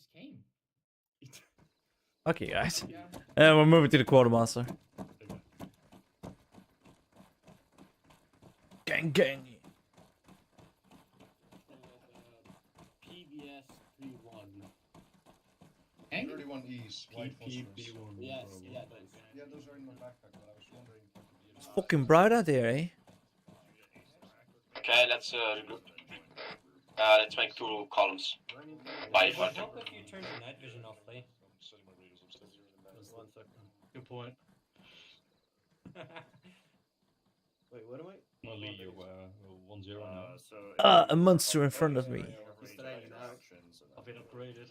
just came. Okay, guys. And we're moving to the quartermaster. Gang, gang. PBS 31. 31 E's, white phosphorus. Yes, yeah, those. Yeah, those are in my backpack, but I was wondering if I could use It's fucking bright out there, eh? Okay, let's regroup. Let's make 2 columns. By Would it help if you turned your night vision off, Lee? Just 1 second. Good point. Wait, what am I? No, Lee, you're 1-0 now. A monster in front of me. I've been upgraded.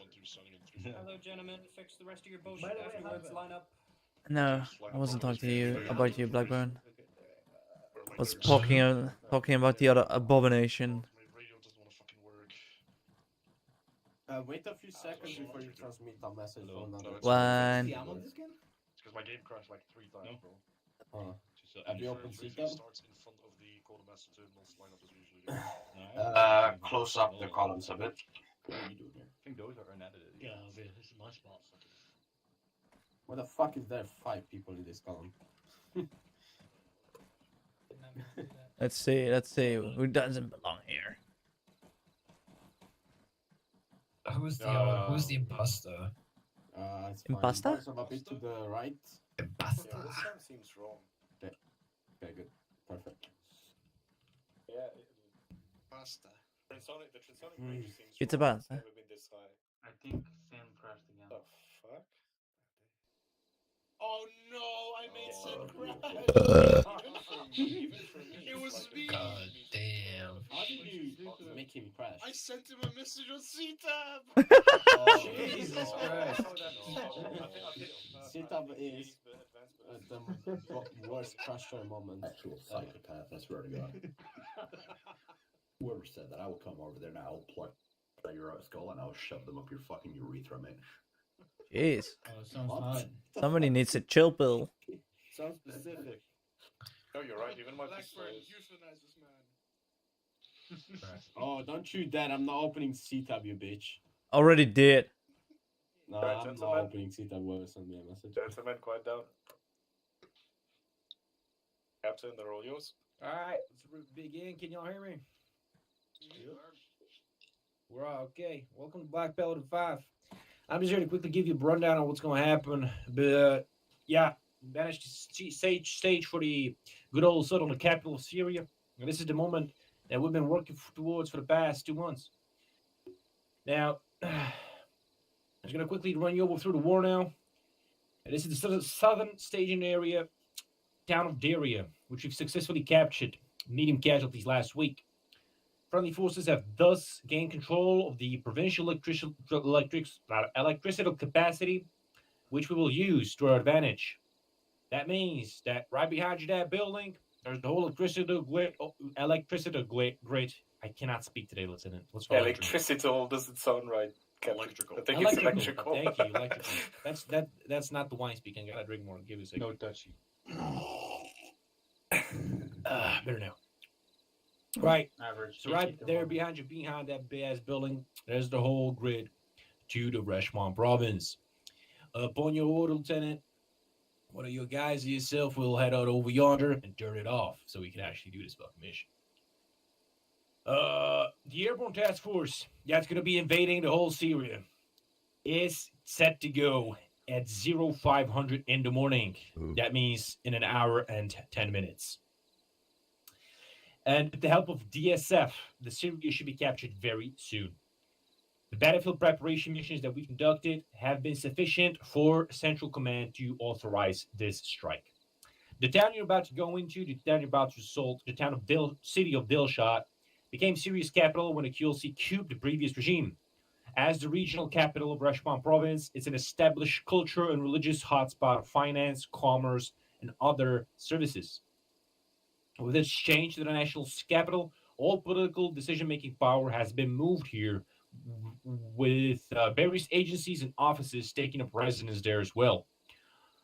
Hello, gentlemen. Fix the rest of your bullshit By the way, afterwards. Line up. No, I wasn't talking to you about you, Blackburn. Okay, I was talking about the other abomination. Wait a few seconds before you transmit a message Hello. from another. One. It's because my game crashed like 3 times, bro. Have you opened CTAB? Starts in front of the quartermaster terminals lineup as we usually do. Close up the columns a bit. What are you doing here? I think those are unedited. Yeah, this is my spot. What the fuck is there 5 people in this column? Let's see. Who doesn't belong here? Who's the imposter? It's Impasta? fine. Some a bit to the right. Imposter. Yeah, this time seems wrong. Okay, good. Perfect. Yeah. pasta. The transonic range seems It's a wrong. bus, huh? Never been this high. I think Sam crashed again. The fuck? Oh no, I made Sam crash! Even for me. It was me! God damn. How did you make him crash? I sent him a message on CTAB! Jesus Christ. Sit-up is the worst crusher moment. Actual psychopath, I swear to God. Whoever said that, I will come over there now, I'll pluck out your skull and I'll shove them up your fucking urethra, mate. Jeez. Oh, sounds What? fine. Somebody needs a chill pill. Sounds specific. No, you're right. Even my Blackburn, pistols. euthanize this man. Oh, don't shoot that. I'm not opening CTAB, you bitch. Already did. No, Alright, I'm not gentlemen. opening CTAB. Whoever sent me a message. Gentlemen, quiet down. Captain, the roll yours. Alright, let's begin. Can y'all hear me? We're all okay. Welcome to Black Paladin 5. I'm just here to quickly give you a rundown on what's going to happen. But, yeah, managed to stage for the good old southern capital of Syria. And this is the moment that we've been working towards for the past 2 months. Now, I'm just going to quickly run you over through the war now. And this is the southern staging area, town of Daria, which we've successfully captured. Medium casualties last week. Friendly forces have thus gained control of the provincial electrical capacity, which we will use to our advantage. That means that right behind you, that building, there's the whole electricity grid. I cannot speak today, Lieutenant. What's wrong? Electricity doesn't sound right. Captain. Electrical. I think it's electrical. Thank you, electrical. That's not the wine speaking. I gotta drink more. Give me a second. No touchy. Better now. Right. Average. So right there behind you, behind that big ass building, there's the whole grid to the Reshwan province. Upon your order, Lieutenant, one of your guys and yourself will head out over yonder and turn it off so we can actually do this fucking mission. The Airborne Task Force that's going to be invading the whole Syria is set to go at 0500 in the morning. Ooh. That means in an hour and 10 minutes. And with the help of DSF, the Syria should be captured very soon. The battlefield preparation missions that we conducted have been sufficient for Central Command to authorize this strike. The town you're about to go into, the town you're about to assault, the town of city of Dilshad, became Syria's capital when the QLC cubed the previous regime. As the regional capital of Reshwan province, it's an established cultural and religious hotspot of finance, commerce, and other services. With its change to the national capital, all political decision-making power has been moved here, with various agencies and offices taking up residence there as well.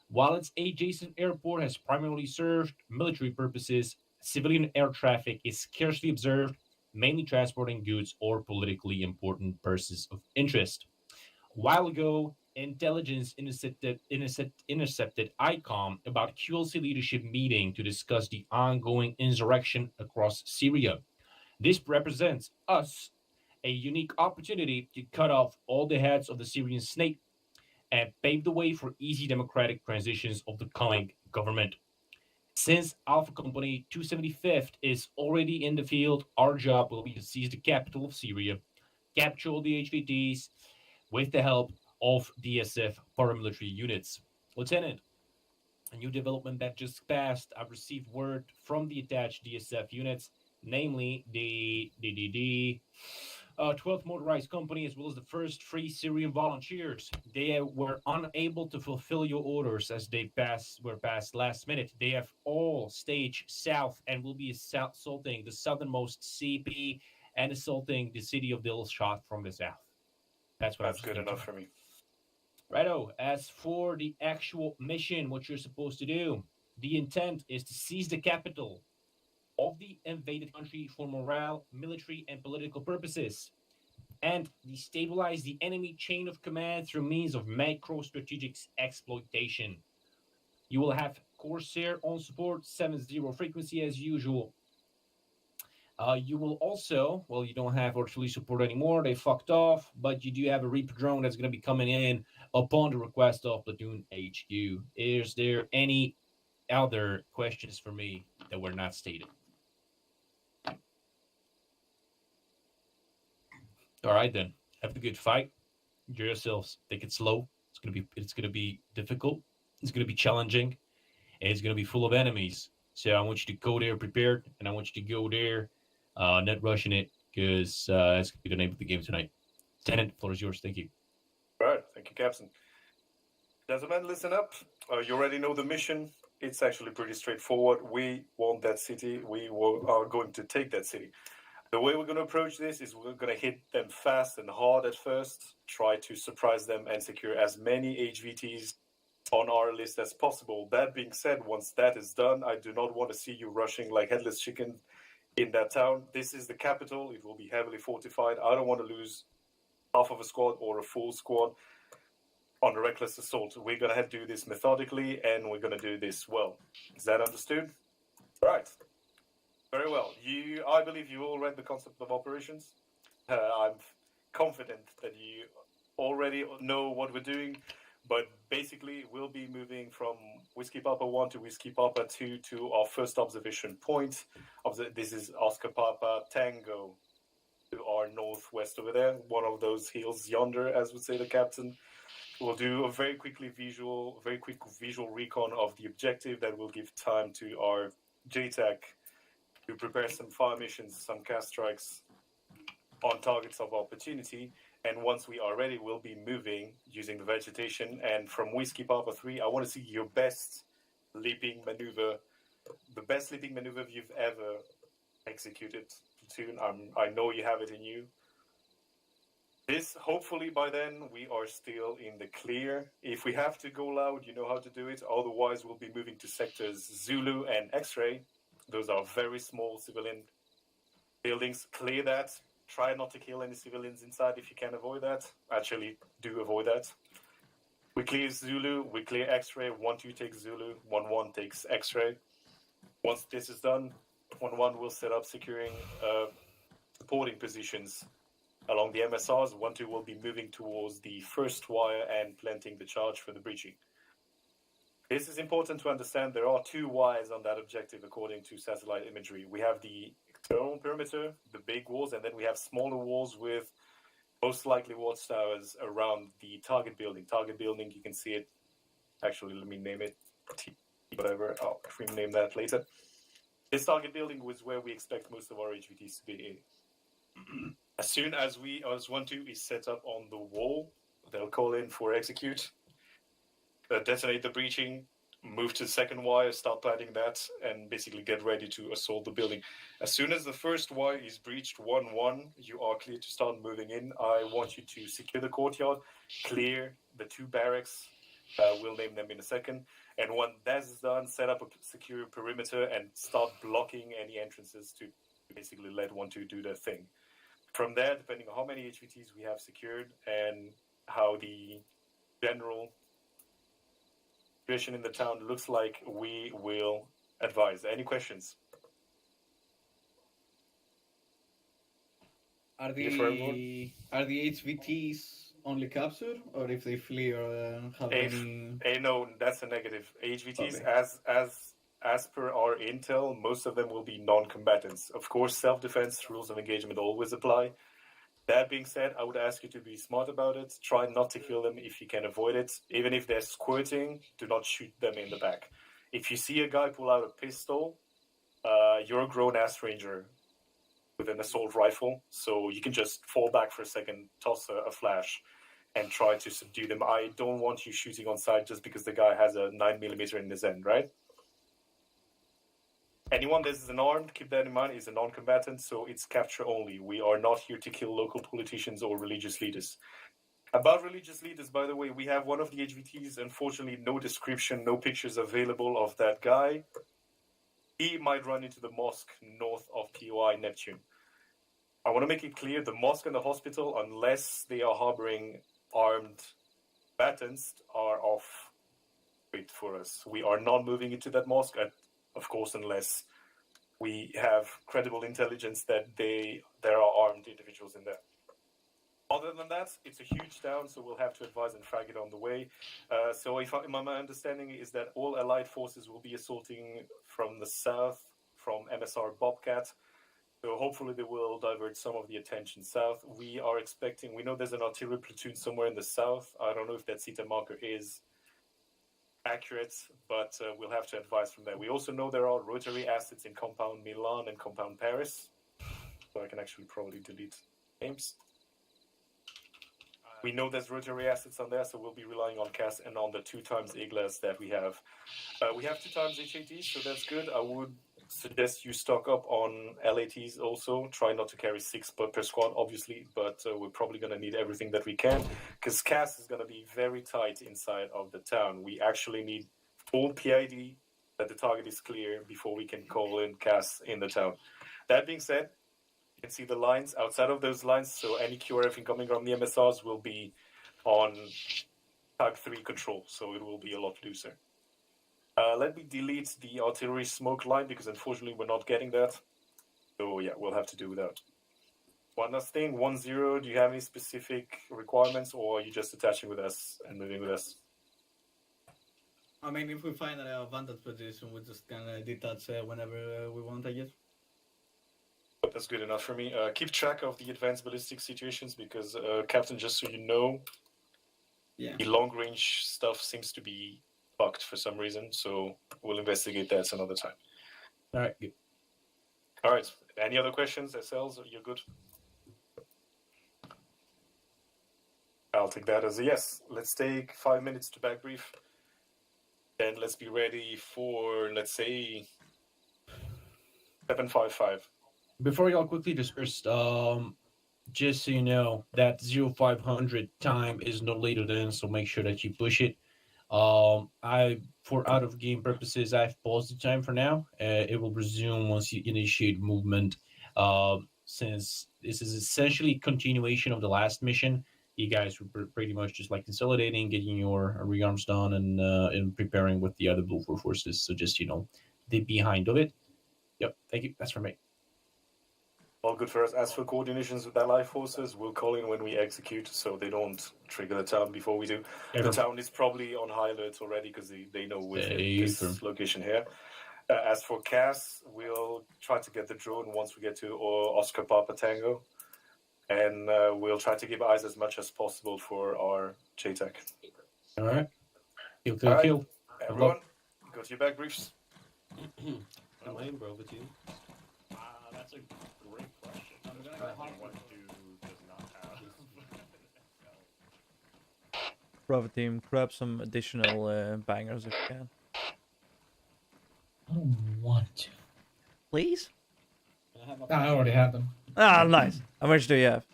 While its adjacent airport has primarily served military purposes, civilian air traffic is scarcely observed, mainly transporting goods or politically important persons of interest. while ago, intelligence intercepted ICOM about QLC leadership meeting to discuss the ongoing insurrection across Syria. This represents us a unique opportunity to cut off all the heads of the Syrian snake and pave the way for easy democratic transitions of the coming government. Since Alpha Company 275th is already in the field, our job will be to seize the capital of Syria, capture all the HVTs with the help of DSF paramilitary units. Lieutenant, a new development that just passed, I've received word from the attached DSF units, namely the 12th Motorized Company, as well as the first Free Syrian Volunteers. They were unable to fulfill your orders as they were passed last minute. They have all staged south and will be assaulting the southernmost CP and assaulting the city of Dilshad from the south. That's good enough for me. Righto. As for the actual mission, what you're supposed to do, the intent is to seize the capital of the invaded country for morale, military, and political purposes, and destabilize the enemy chain of command through means of macro-strategic exploitation. You will have Corsair on support, 70 frequency as usual. You will also, well, you don't have artillery support anymore, they fucked off, but you do have a Reaper drone that's going to be coming in upon the request of Platoon HQ. Is there any other questions for me that were not stated? All right then. Have a good fight. Enjoy yourselves. Take it slow. It's gonna be difficult. It's gonna be challenging, and it's gonna be full of enemies. So I want you to go there prepared, and I want you to go there not rushing it, because that's gonna be the name of the game tonight. Lieutenant, the floor is yours. Thank you. All right, thank you, Captain. Gentlemen, listen up. You already know the mission. It's actually pretty straightforward. We want that city. We are going to take that city. The way we're going to approach this is we're going to hit them fast and hard at first, try to surprise them and secure as many HVTs on our list as possible. That being said, once that is done, I do not want to see you rushing like headless chicken in that town. This is the capital. It will be heavily fortified. I don't want to lose half of a squad or a full squad on a reckless assault. We're going to do this methodically, and we're going to do this well. Is that understood? All right. Very well. I believe you all read the concept of operations. I'm confident that you already know what we're doing, but basically we'll be moving from Whiskey Papa 1 to Whiskey Papa 2 to our first observation point. This is Oscar Papa Tango to our northwest over there, one of those hills yonder, as would say the captain. We'll do a very quick visual recon of the objective that will give time to our JTAC to prepare some fire missions, some cast strikes on targets of opportunity. And once we are ready, we'll be moving using the vegetation. And from Whiskey Papa 3, I want to see your best leaping maneuver, the best leaping maneuver you've ever executed. Platoon, I know you have it in you. Hopefully by then, we are still in the clear. If we have to go loud, you know how to do it. Otherwise, we'll be moving to sectors Zulu and X-Ray. Those are very small civilian buildings. Clear that. Try not to kill any civilians inside if you can avoid that. Actually, do avoid that. We clear Zulu. We clear X-Ray. 1-2 takes Zulu. 1-1 takes X-Ray. Once this is done, 1-1 will set up securing supporting positions along the MSRs. 1-2 will be moving towards the first wire and planting the charge for the breaching. This is important to understand. There are two wires on that objective according to satellite imagery. We have the external perimeter, the big walls, and then we have smaller walls with most likely watchtowers around the target building. Target building, you can see it. Actually, let me name it. Whatever. I'll rename that later. This target building was where we expect most of our HVTs to be in. As soon as 1-2 is set up on the wall, they'll call in for execute. Detonate the breaching, move to the second wire, start planting that, and basically get ready to assault the building. As soon as the first wire is breached, 1-1, you are clear to start moving in. I want you to secure the courtyard, clear the two barracks. We'll name them in a second. And when that is done, set up a secure perimeter and start blocking any entrances to basically let 1-2 do their thing. From there, depending on how many HVTs we have secured and how how the general situation in the town looks like, we will advise. Any questions? Are Yeah, for everyone. the HVTs only captured, or if they flee or have any? No, that's a negative. HVTs, Okay. as per our intel, most of them will be non-combatants. Of course, self-defense rules of engagement always apply. That being said, I would ask you to be smart about it. Try not to kill them if you can avoid it. Even if they're squirting, do not shoot them in the back. If you see a guy pull out a pistol, you're a grown-ass ranger with an assault rifle, so you can just fall back for a second, toss a flash, and try to subdue them. I don't want you shooting on sight just because the guy has a 9mm in his end, right? Anyone that is unarmed, keep that in mind, is a non-combatant, so it's capture only. We are not here to kill local politicians or religious leaders. About religious leaders, by the way, we have one of the HVTs, unfortunately no description, no pictures available of that guy. He might run into the mosque north of POI Neptune. I want to make it clear, the mosque and the hospital, unless they are harboring armed combatants, are off grid for us. We are not moving into that mosque, of course, unless we have credible intelligence that there are armed individuals in there. Other than that, it's a huge town, so we'll have to advise and frag it on the way. So my understanding is that all Allied forces will be assaulting from the south, from MSR Bobcat. So hopefully they will divert some of the attention south. We know there's an artillery platoon somewhere in the south. I don't know if that CETA marker is accurate, but we'll have to advise from there. We also know there are rotary assets in compound Milan and compound Paris. So I can actually probably delete names. We know there's rotary assets on there, so we'll be relying on CAS and on the 2x Iglas that we have. We have 2x HATs, so that's good. I would suggest you stock up on LATs also. Try not to carry 6 per squad, obviously, but we're probably going to need everything that we can, because CAS is going to be very tight inside of the town. We actually need full PID, that the target is clear, before we can call in CAS in the town. That being said, you can see the lines outside of those lines, so any QRF incoming from the MSRs will be on Type 3 control, so it will be a lot looser. Let me delete the artillery smoke line, because unfortunately we're not getting that. So yeah, we'll have to do without. One last thing, 1-0, do you have any specific requirements, or are you just attaching with us and moving with us? I mean, if we find an advantage position, we just can detach whenever we want, I guess. That's good enough for me. Keep track of the advanced ballistic situations, because, Captain, just so you know, the long-range stuff seems to be fucked for some reason, so we'll investigate that another time. All right, good. All right. Any other questions, SLs? You're good? I'll take that as a yes. Let's take 5 minutes to back brief. Then let's be ready for, let's say, 7:55. Before y'all quickly disperse, just so you know, that 0500 time is no later than, so make sure that you push it. For out of game purposes, I've paused the time for now. It will resume once you initiate movement. Since this is essentially a continuation of the last mission, you guys were pretty much just like consolidating, getting your rearms done, and preparing with the other Blue 4 forces. So just, the behind of it. Yep, thank you. That's from me. All good for us. As for coordinations with allied forces, we'll call in when we execute, so they don't trigger the town before we do. The town is probably on high alert already, because they know within this location here. As for CAS, we'll try to get the drone once we get to Oscar Papa Tango, and we'll try to give eyes as much as possible for our JTAC. All right. Kill. Everyone, go to your back briefs. Am I in Bravo team? That's a great question. I'm gonna go what does not have. Bravo team, grab some additional bangers if you can. I don't want to. Please? I already have them. Ah, nice. How much do you have?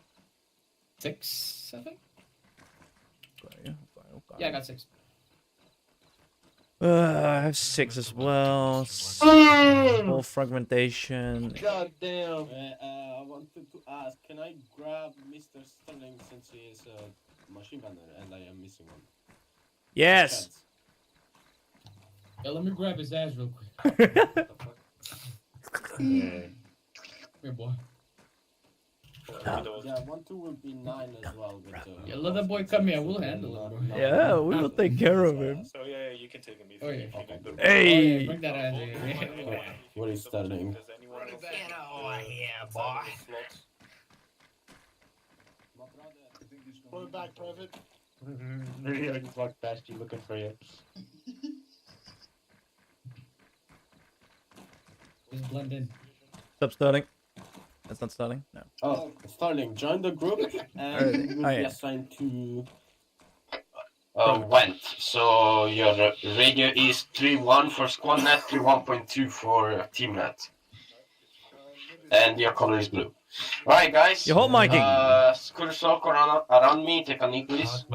6, I think. Okay. Yeah, I got 6. I have 6 as well. Small fragmentation. God damn. I wanted to ask, can I grab Mr. Sterling since he is machine gunner, and I am missing one. Yes. Chance. Yeah, let me grab his ass real quick. Yeah. Here, boy. Yeah, 1-2 will be 9 as well. With, Yeah, let that boy come here. We'll handle him, bro. Yeah, we will take care of him. So yeah, you can take him if Oh, yeah. if you need them. Oh, yeah, Hey. bring that ass here. What is starting? Does anyone else Get over here, boy. Put it back, Private. Maybe I just walked past you looking for you. Just blend in. Stop starting. That's not starting. No. Oh, Starling, join the group and Alright. you will Oh, be yeah. assigned to. Went. So your radio is 3.1 for squad net, 3.1.2 for team net. And your color is blue. Right, guys. You're hot micing. Scooter Sock around me. Take a knee, please.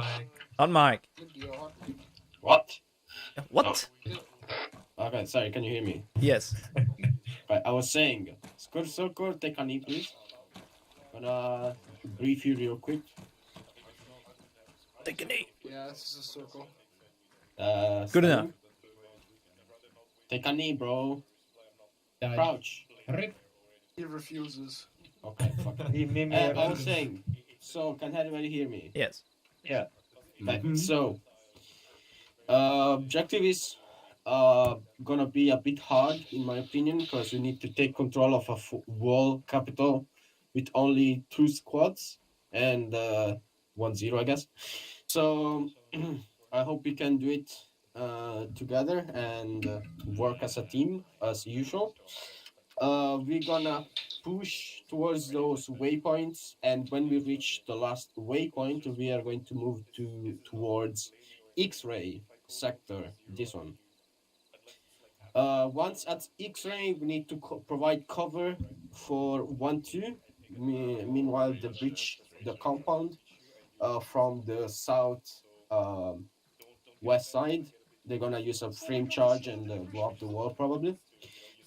On mic. What? What? Okay, sorry, can you hear me? Yes. Right, I was saying, Skur, take a knee, please. Gonna brief you real quick. Take a knee. Yeah, this is a circle. Good enough. Starling, take a knee, bro. Die. Crouch. Rip. He refuses. Okay, fuck it. He made me I was saying, so can everybody hear me? Yes. Yeah. Okay, so objective is gonna be a bit hard in my opinion because we need to take control of a wall capital with only 2 squads and 1-0, I guess. So I hope we can do it together and work as a team as usual. We're gonna push towards those waypoints, and when we reach the last waypoint, we are going to move towards X-ray sector. This one. Once at X-ray, we need to provide cover for 1-2. Meanwhile, the breach the compound from the south west side. They're gonna use a frame charge and go up the wall probably.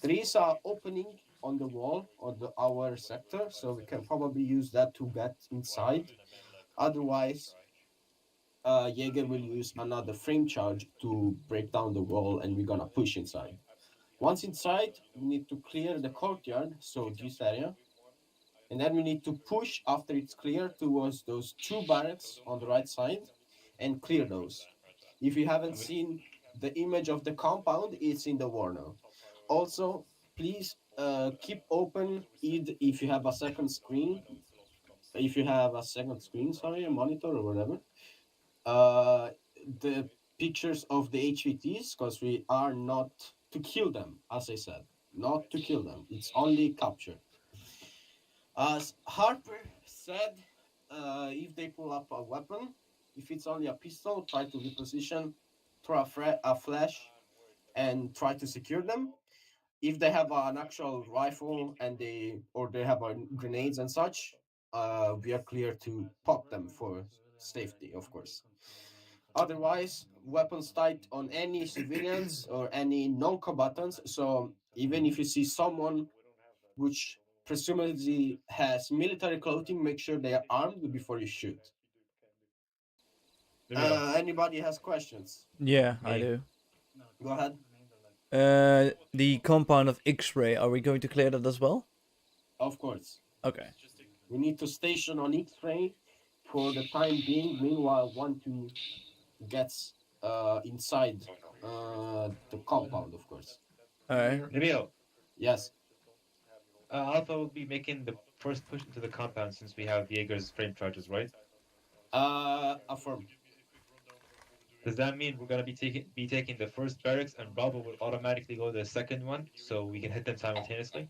There is an opening on the wall of our sector, so we can probably use that to get inside. Otherwise, Jaeger will use another frame charge to break down the wall, and we're gonna push inside. Once inside, we need to clear the courtyard, so this area, and then we need to push after it's clear towards those 2 barracks on the right side and clear those. If you haven't seen the image of the compound, it's in the war now. Also, please keep open if you have a second screen. If you have a second screen, sorry, a monitor or whatever. The pictures of the HVTs, because we are not to kill them, as I said. Not to kill them. It's only capture. As Harper said, if they pull up a weapon, if it's only a pistol, try to reposition, throw a flash, and try to secure them. If they have an actual rifle and they have grenades and such, we are clear to pop them for safety, of course. Otherwise, weapons tight on any civilians or any non-combatants. So even if you see someone which presumably has military clothing, make sure they are armed before you shoot. Anybody has questions? Yeah, I do. Go ahead. The compound of X-ray, are we going to clear that as well? Of course. Okay. We need to station on X-ray for the time being. Meanwhile, 1-2 gets inside the compound, of course. Alright. Emil, Yes. Alpha will be making the first push into the compound since we have Jaeger's frame charges, right? Affirm. Does that mean we're gonna be taking the first barracks and Bravo will automatically go to the second one so we can hit them simultaneously?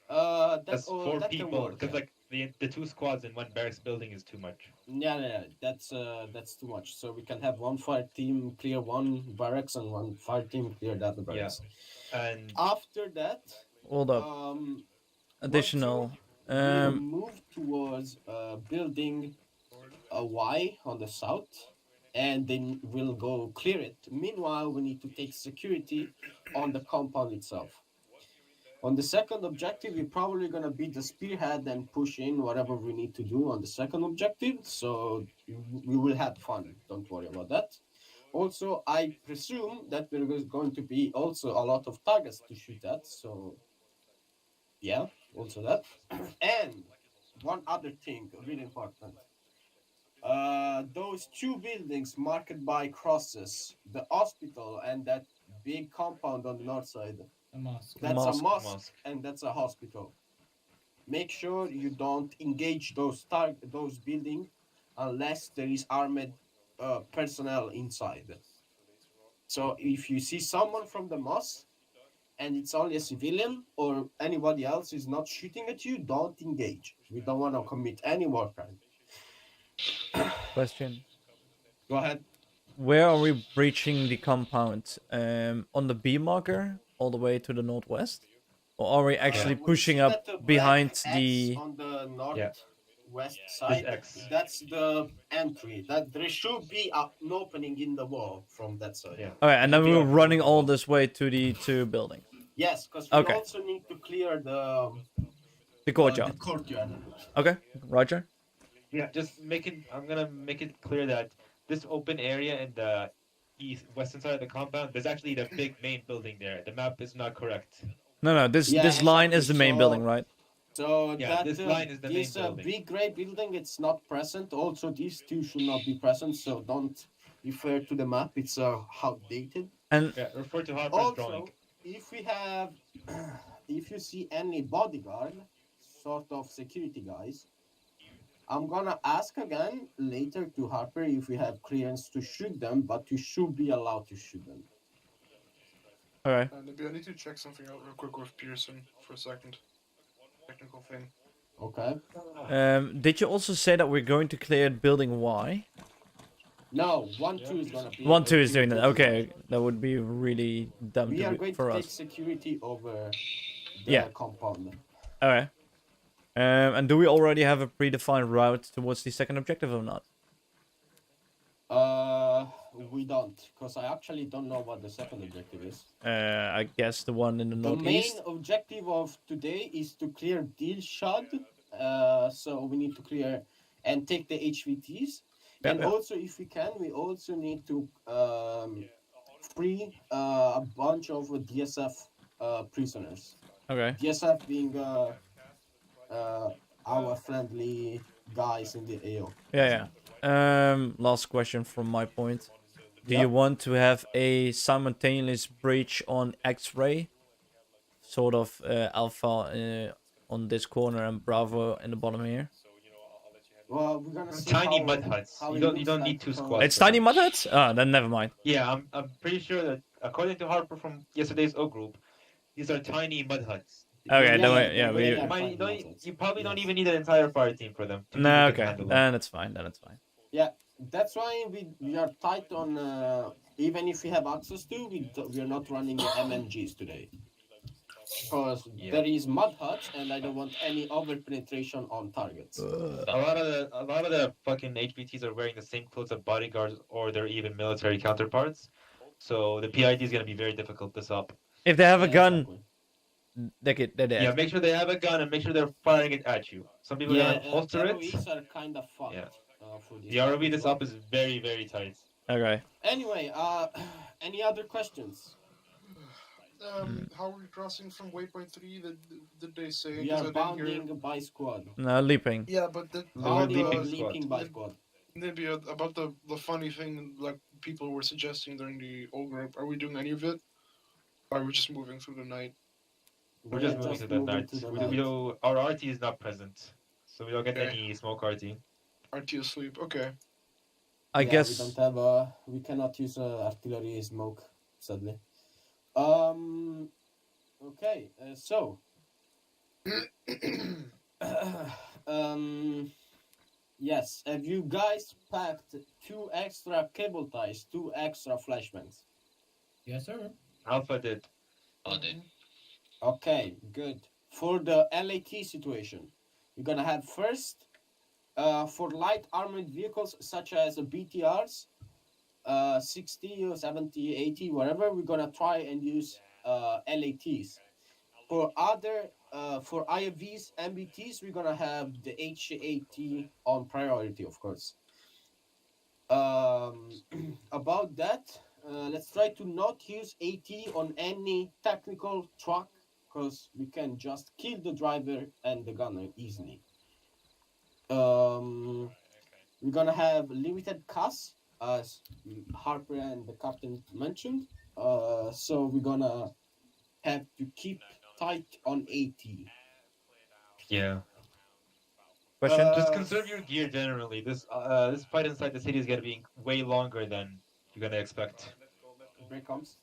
That's 4 people. Because like the 2 squads in one barracks building is too much. Yeah, that's too much. So we can have one fire team clear one barracks and one fire team clear the other barracks. Yeah. And after that, Hold up. Additional. We'll move towards building a Y on the south, and then we'll go clear it. Meanwhile, we need to take security on the compound itself. On the second objective, we're probably gonna be the spearhead and push in whatever we need to do on the second objective. So we will have fun. Don't worry about that. Also, I presume that there is going to be also a lot of targets to shoot at. So yeah, also that. And one other thing, really important. Those two buildings marked by crosses, the hospital and that big compound on the north side. A mosque. That's a Mosque. mosque and that's a hospital. Make sure you don't engage those buildings unless there is armed personnel inside. So if you see someone from the mosque and it's only a civilian or anybody else is not shooting at you, don't engage. We don't want to commit any war crime. Question. Go ahead. Where are we breaching the compound? On the B marker, all the way to the northwest, or are we actually We pushing see up that the black behind X the? on the Yeah. northwest side. X. That's the entry. That there should be an opening in the wall from that side. Yeah. Okay, and then Should be we're up running on the all wall. this way to the two buildings. Yes, because we Okay. also need to clear The the courtyard. courtyard. Okay, Roger. Yeah, just I'm gonna make it clear that this open area in the western side of the compound, there's actually the big main building there. The map is not correct. No, this Yeah, this line is the exactly. main So- building, right? So Yeah, that this line is the main this building. big gray building, it's not present. Also, these two should not be present. So don't refer to the map. It's outdated. And Yeah, refer to Harper's Also, drawing. if we have, if you see any bodyguard, sort of security guys, I'm gonna ask again later to Harper if we have clearance to shoot them, but you should be allowed to shoot them. okay, Maybe I need to check something out real quick with Pearson for a second. Technical thing. Okay. did you also say that we're going to clear building Y? No, 1-2 is gonna be. 1-2 is doing that. security. Okay, that would be really dumb We are going for to take us. security over the Yeah. compound. Okay. And do we already have a predefined route towards the second objective or not? We don't, because I actually don't know what the second objective is. I guess the one in the The main northeast. objective of today is to clear Dilshad. So we need to clear and take the HVTs. Yeah, And yeah. also, if we can, we also need to free a bunch of DSF prisoners. Okay. DSF being our friendly guys in the AO. Yeah. Last question from my point. Do Yep. you want to have a simultaneous breach on X-ray, sort of Alpha on this corner and Bravo in the bottom here? Well, we're gonna see Tiny how- mud huts. how You it don't looks need like two because- squads. It's tiny mud huts? Ah, then never mind. Yeah, I'm pretty sure that according to Harper from yesterday's O group, these are tiny mud huts. Okay, Yeah, then yeah, yeah, yeah, we. yeah. Might- fine, you, don't- nonsense. you probably don't Yes. even need an entire fire team for them. Two No, people can okay, handle them. then it's fine. Then it's fine. Yeah, that's why we are tight on. Even if we have access to, we are not running the MMGs today. Because Yeah. there is mud huts, and I don't want any over penetration on targets. A lot of the fucking HBTs are wearing the same clothes of bodyguards or their even military counterparts. So the PID is gonna be very difficult to stop. If they have a Yeah, gun, exactly. they're dead. Yeah, make sure they have a gun and make sure they're firing it at you. Some people Yeah, are gonna holster it. ROEs are kind of fucked. Yeah. For this The ROV one as this well. up is very, very tight. Okay. Anyway, any other questions? How are we crossing from waypoint 3? Did they say? We 'Cause are I didn't hear- bounding by squad. No, leaping. Yeah, but Bounding leaping and squad. leaping by squad. maybe about the funny thing like people were suggesting during the old group. Are we doing any of it? Or are we just moving through the night? We're just moving to the night. Our RT is not present, so we don't get Okay. any smoke RT. RT asleep. Okay. I Yeah, guess. we don't have we cannot use artillery smoke, sadly. Okay, so yes, have you guys packed 2 extra cable ties, 2 extra flashbangs? Yes, sir. Alpha did. Okay, good. For the LAT situation, you're gonna have first for light armored vehicles such as BTRs, 60 or 70, 80, whatever, we're gonna try and use LATs. For other, for IFVs, MBTs, we're gonna have the HAT on priority, of course. About that, let's try to not use AT on any technical truck because we can just kill the driver and the gunner easily. We're gonna have limited CAS, as Harper and the captain mentioned. So we're gonna have to keep tight on AT. Yeah. Question? Just conserve your gear generally. This fight inside the city is gonna be way longer than you're gonna expect. Break comes.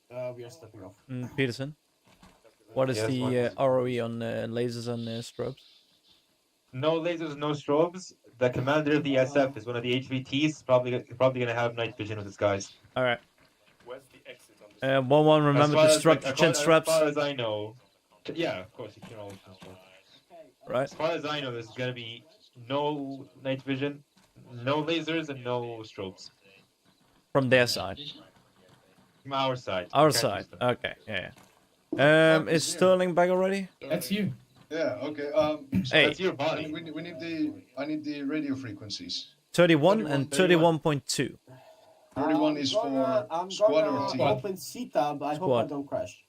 We are stepping off. Peterson, what is Yes, the Marcus? ROE on lasers and strobes? No lasers, no strobes. The commander of the SF is one of the HVTs. Probably gonna have night vision with his guys. All right. Where's the exit on this? 1-1. Remember to strap chin As straps. far as I know, yeah, of course you can always chin strap. Right. As far as I know, there's gonna be no night vision, no lasers, and no strobes From their side. from our side. Our We can't side. use them. Okay. Yeah. Is Sterling back already? That's you. Yeah. Okay. Hey. That's your body. We need the. I need the radio frequencies. 31 and 31.2. 31 is for I'm squad gonna or team. open C-tab. I hope I Squad. don't crash.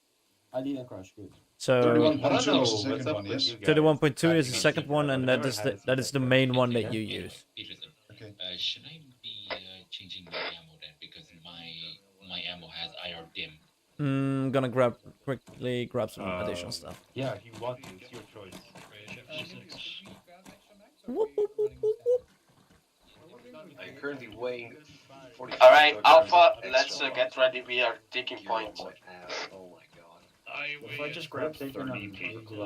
I didn't crash. Good. So 31.2 is the What's second up one. with Yes. you guys? 31.2 is the Cracking second each one, other. and I've that never is had the something main like one that. that you use. Peterson, Okay. should I be changing my ammo then? Because my ammo has IR dim. Gonna quickly grab some additional stuff. Yeah, if you want to, it's your choice. Whoop, whoop, whoop, whoop, whoop. I'm currently weighing 40. All right, Alpha. Let's get ready. We are taking point. Oh my god. If I just grab 30 people,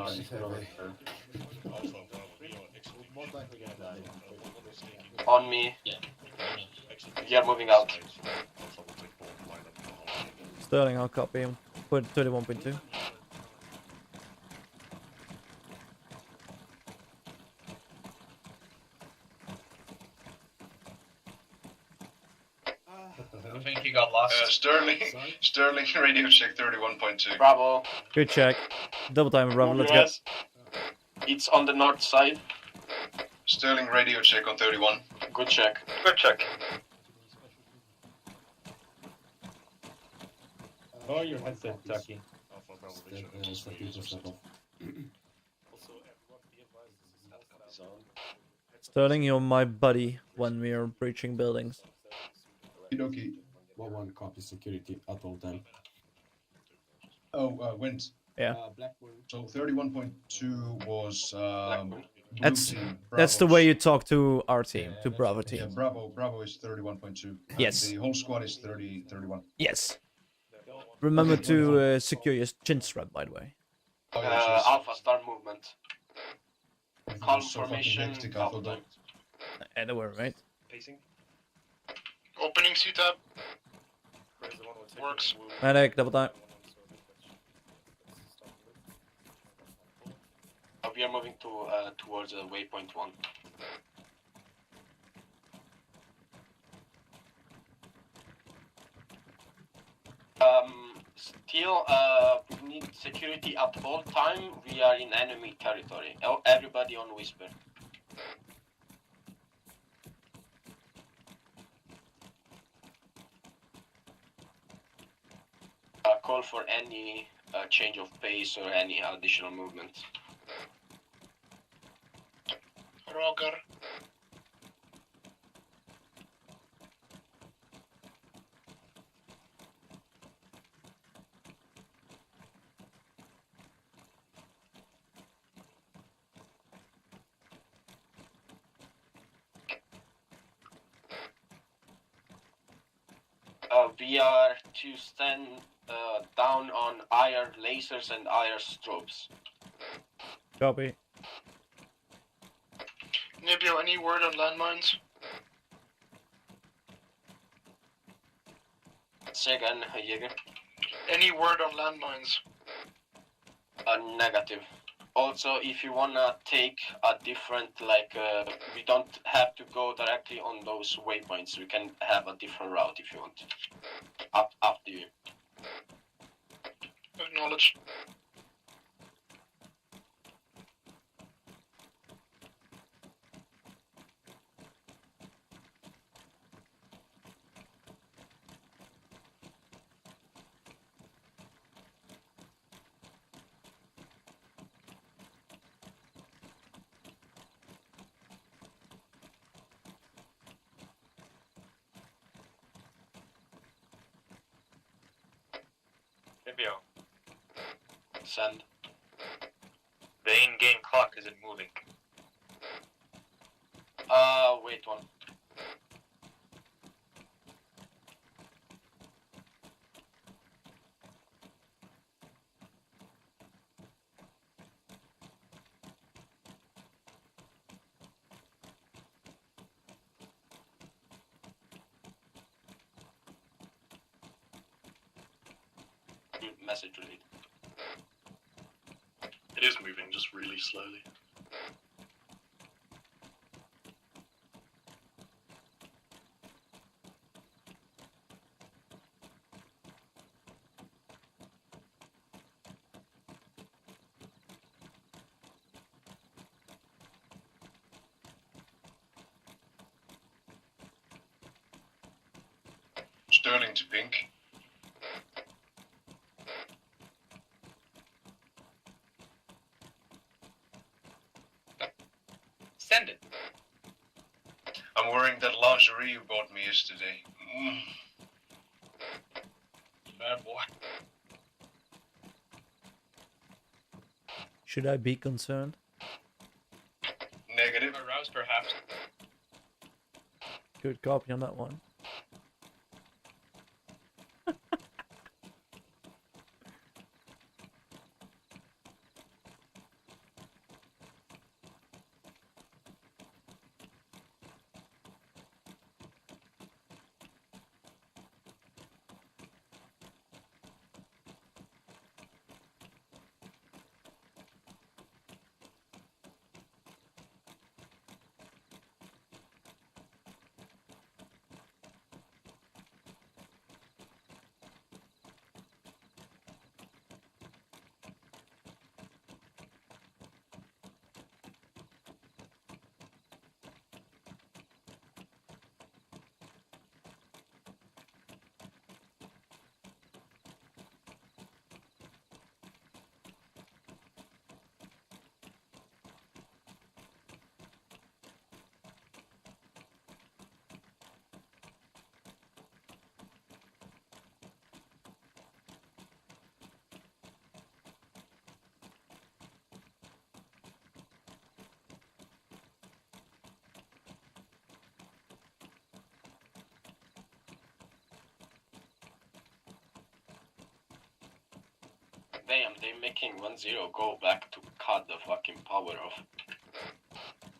On me. Yeah. We are moving out. Sterling, I'll copy him. Put 31.2. I think you got lost. Sterling radio check 31.2. Bravo. Good check. Double time, Bravo. Let's go. Yes. It's on the north side. Sterling radio check on 31. Good check. Good check. Oh, your headset, Taki. Sterling, you're my buddy when we are breaching buildings. Okie. 1-1 copy security at all time. Oh, wind. Yeah. Blackburn. So 31.2 was blue That's team. that's the Bravo's. way you talk to our team, to Bravo Yeah, team. Bravo is 31.2. Yes. The whole squad is 31. Yes. Remember to secure your chin strap, by the way. Oh, yeah, so it's- Alpha, start movement. everything Calm was so fucking formation. hectic, I thought that. Don't worry, mate. Pacing. Opening C-tab. Works. Medic, double time. We are moving to towards waypoint 1. Still, we need security at all time. We are in enemy territory. Everybody on whisper. Call for any change of pace or any additional movement. Roger. We are to stand down on IR lasers and IR strobes. Copy. Nibio, any word on landmines? Say again, Jaeger. Any word on landmines? Negative. Also, if you wanna take a different, we don't have to go directly on those waypoints. We can have a different route if you want. Up to you. Acknowledge. Maybe Send. the in-game clock isn't moving. Wait one. Message relayed. It is moving, just really slowly. Sterling to pink. Send it. I'm wearing that lingerie you bought me yesterday. Bad boy. Should I be concerned? Negative. Aroused, perhaps. Good copy on that one. Damn, they're making 1-0 go back to cut the fucking power off.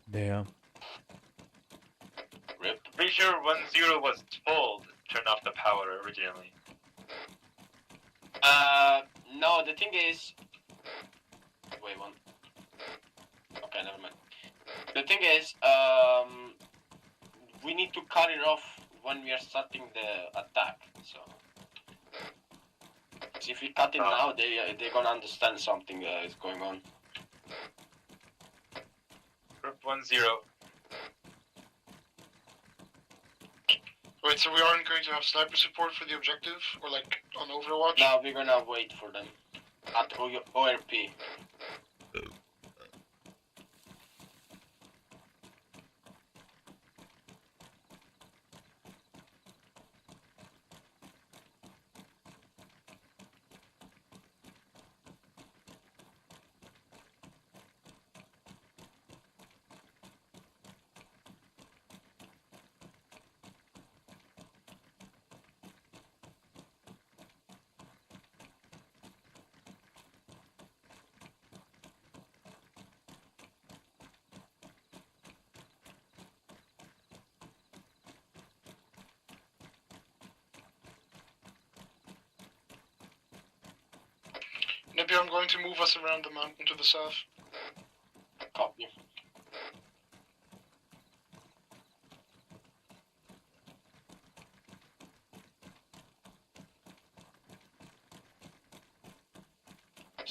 Damn. Rip. Pretty sure 1-0 was told to turn off the power originally. No, the thing is... Wait, one. Okay, never mind. The thing is, we need to cut it off when we are starting the attack, so... If we cut it now, they're gonna understand something is going on. Group 1-0. Wait, so we aren't going to have sniper support for the objective? Or like on Overwatch? Now we're gonna wait for them at ORP. Maybe I'm going to move us around the mountain to the south. Copy.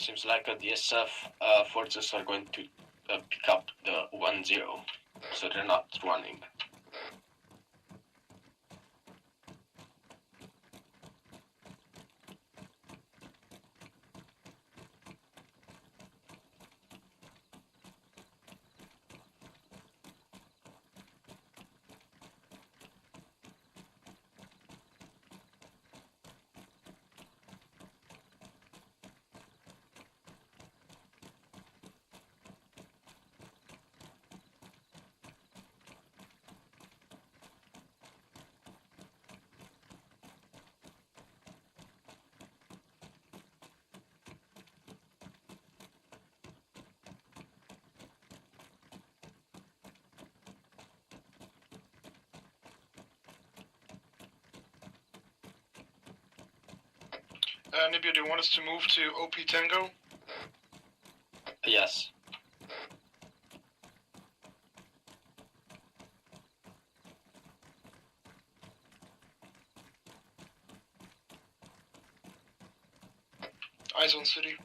seems like a DSF forces are going to pick up the 1-0, so they're not running. Nibia, do you want us to move to OP Tango? Yes. Eyes on city.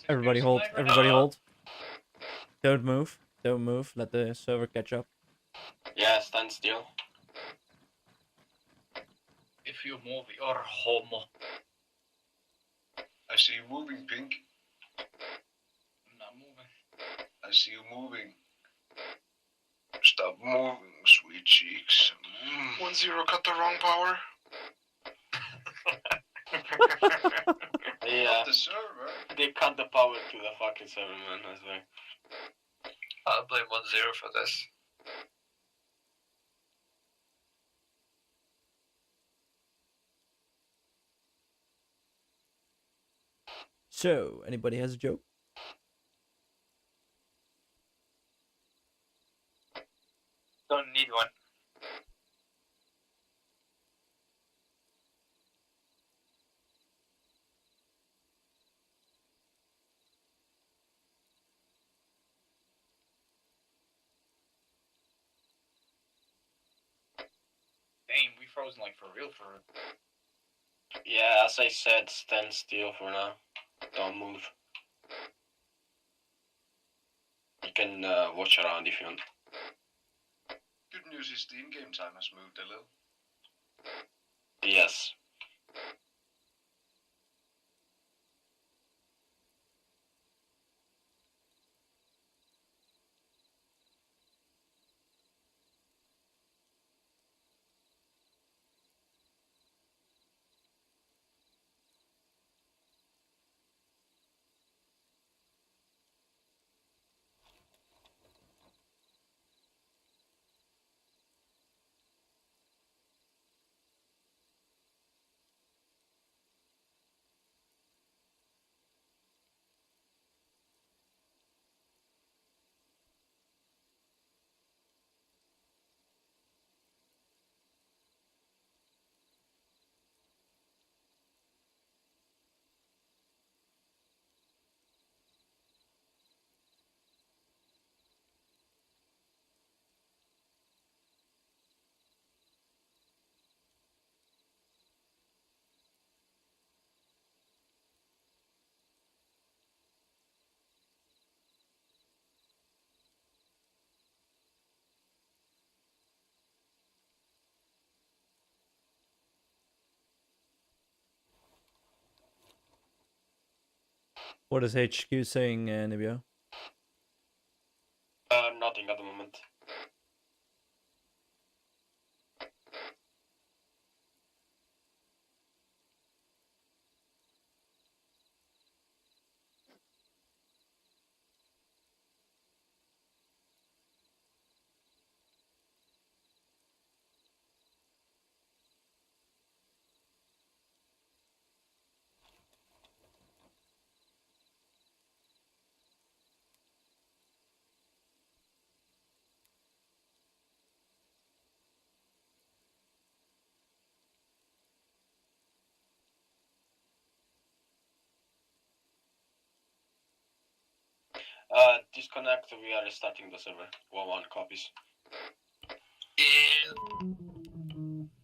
Everybody hold. Everybody hold. Don't move. Don't move. Let the server catch up. Yeah, stand still. If you move, you're homo. I see you moving, Pink. I'm not moving. I see you moving. Stop moving, sweet cheeks. 1-0, cut the wrong power. Yeah, The server. they cut the power to the fucking server, man, I swear. I'll blame 1-0 for this. So, anybody has a joke? Don't need one. Dang, we frozen like for real. Yeah, as I said, stand still for now. Don't move. You can watch around if you want. Good news is the in-game time has moved a little. Yes. What is HQ saying, Nibio? Nothing at the moment. Disconnect. We are restarting the server. 1-1 copies. Yeah.